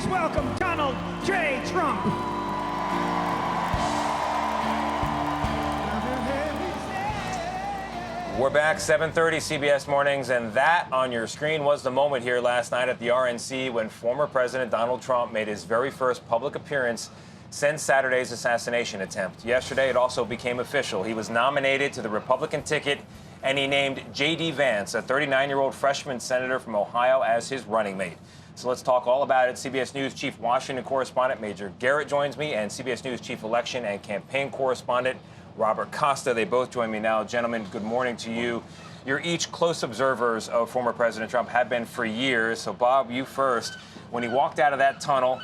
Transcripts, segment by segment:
please welcome Donald J. Trump. We're back, 7:30 CBS Mornings, and that on your screen was the moment here last night at the RNC when former President Donald Trump made his very first public appearance since Saturday's assassination attempt. Yesterday, it also became official. He was nominated to the Republican ticket, and he named JD Vance, a 39-year-old freshman senator from Ohio, as his running mate. So let's talk all about it. CBS News Chief Washington Correspondent Major Garrett joins me, and CBS News Chief Election and Campaign Correspondent Robert Costa. They both join me now. Gentlemen, good morning to you. You're each close observers of former President Trump, have been for years. So, Bob, you first. When he walked out of that tunnel,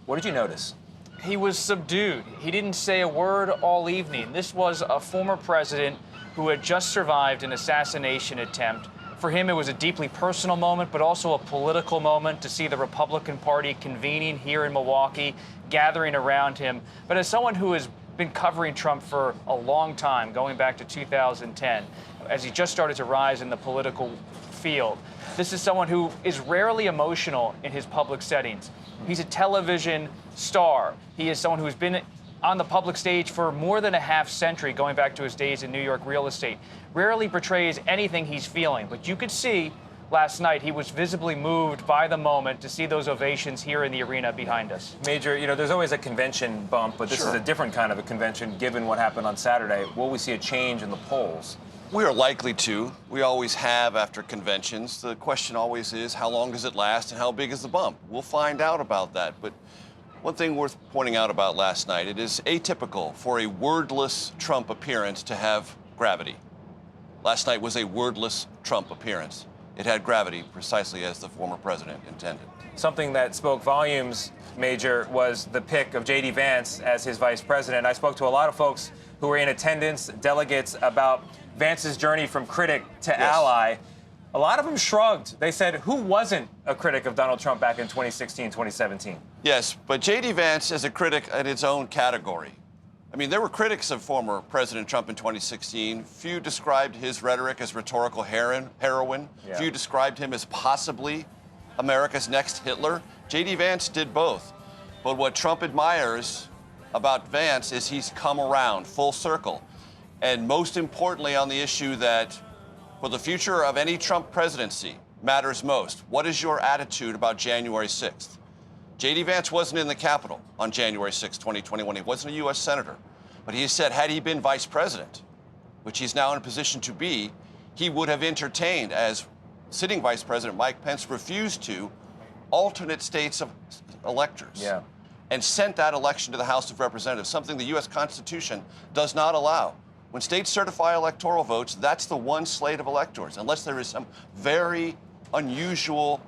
what did you notice? He was subdued. He didn't say a word all evening. This was a former president who had just survived an assassination attempt. For him, it was a deeply personal moment, but also a political moment to see the Republican Party convening here in Milwaukee, gathering around him. But as someone who has been covering Trump for a long time, going back to 2010, as he just started to rise in the political field. This is someone who is rarely emotional in his public settings. He's a television star. He is someone who's been on the public stage for more than a half century, going back to his days in New York real estate. Rarely portrays anything he's feeling, but you could see last night he was visibly moved by the moment to see those ovations here in the arena behind us. Major, you know, there's always a convention bump, but this is a different kind of a convention given what happened on Saturday. Will we see a change in the polls? We are likely to. We always have after conventions. The question always is, how long does it last and how big is the bump? We'll find out about that. But one thing worth pointing out about last night, it is atypical for a wordless Trump appearance to have gravity. Last night was a wordless Trump appearance. It had gravity precisely as the former president intended. Something that spoke volumes, Major, was the pick of JD Vance as his vice president. I spoke to a lot of folks who were in attendance, delegates, about Vance's journey from critic to ally. A lot of them shrugged. They said, who wasn't a critic of Donald Trump back in 2016, 2017? Yes, but JD Vance is a critic in its own category. I mean, there were critics of former President Trump in 2016. Few described his rhetoric as rhetorical heroin. Yeah. Few described him as possibly America's next Hitler. JD Vance did both. But what Trump admires about Vance is he's come around full circle. And most importantly, on the issue that for the future of any Trump presidency matters most, what is your attitude about January 6th? JD Vance wasn't in the Capitol on January 6, 2021. He wasn't a U.S. senator. But he said had he been vice president, which he's now in a position to be, he would have entertained, as sitting vice president Mike Pence refused to, alternate states of electors. Yeah. And sent that election to the House of Representatives, something the U.S. Constitution does not allow. When states certify electoral votes, that's the one slate of electors, unless there is some very unusual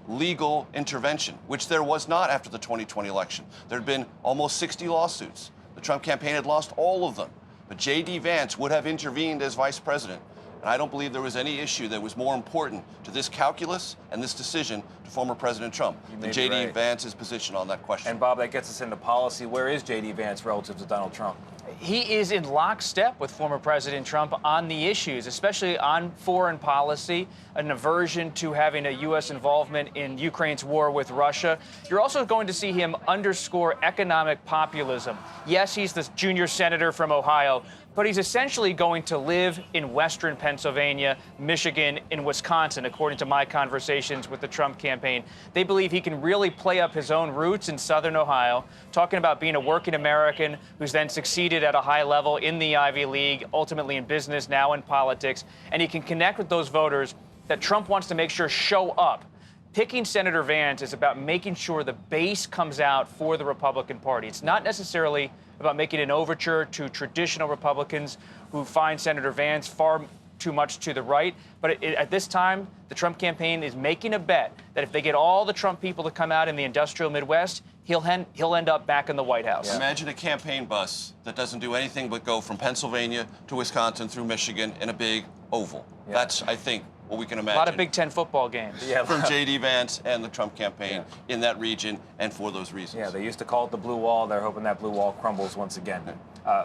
legal intervention, which there was not after the 2020 election. There had been almost 60 lawsuits. The Trump campaign had lost all of them. But J.D. Vance would have intervened as vice president. And I don't believe there was any issue that was more important to this calculus and this decision to former President Trump than J.D. Vance's position on that question. And, Bob, that gets us into policy. Where is J.D. Vance relative to Donald Trump? He is in lockstep with former President Trump on the issues, especially on foreign policy, an aversion to having a U.S. involvement in Ukraine's war with Russia. You're also going to see him underscore economic populism. Yes, he's the junior senator from Ohio, but he's essentially going to live in western Pennsylvania, Michigan, and Wisconsin, according to my conversations with the Trump campaign. They believe he can really play up his own roots in southern Ohio, talking about being a working American who's then succeeded at a high level in the Ivy League, ultimately in business, now in politics, and he can connect with those voters that Trump wants to make sure show up. Picking Senator Vance is about making sure the base comes out for the Republican Party. It's not necessarily about making an overture to traditional Republicans who find Senator Vance far too much to the right. But at this time, the Trump campaign is making a bet that if they get all the Trump people to come out in the industrial Midwest, he'll end up back in the White House. Yeah. Imagine a campaign bus that doesn't do anything but go from Pennsylvania to Wisconsin through Michigan in a big oval. Yeah. That's, I think, what we can imagine. A lot of Big Ten football games. Yeah, from J.D. Vance and the Trump campaign in that region and for those reasons. Yeah, they used to call it the blue wall. They're hoping that blue wall crumbles once again.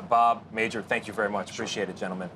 Bob, Major, thank you very much. Appreciate it, gentlemen.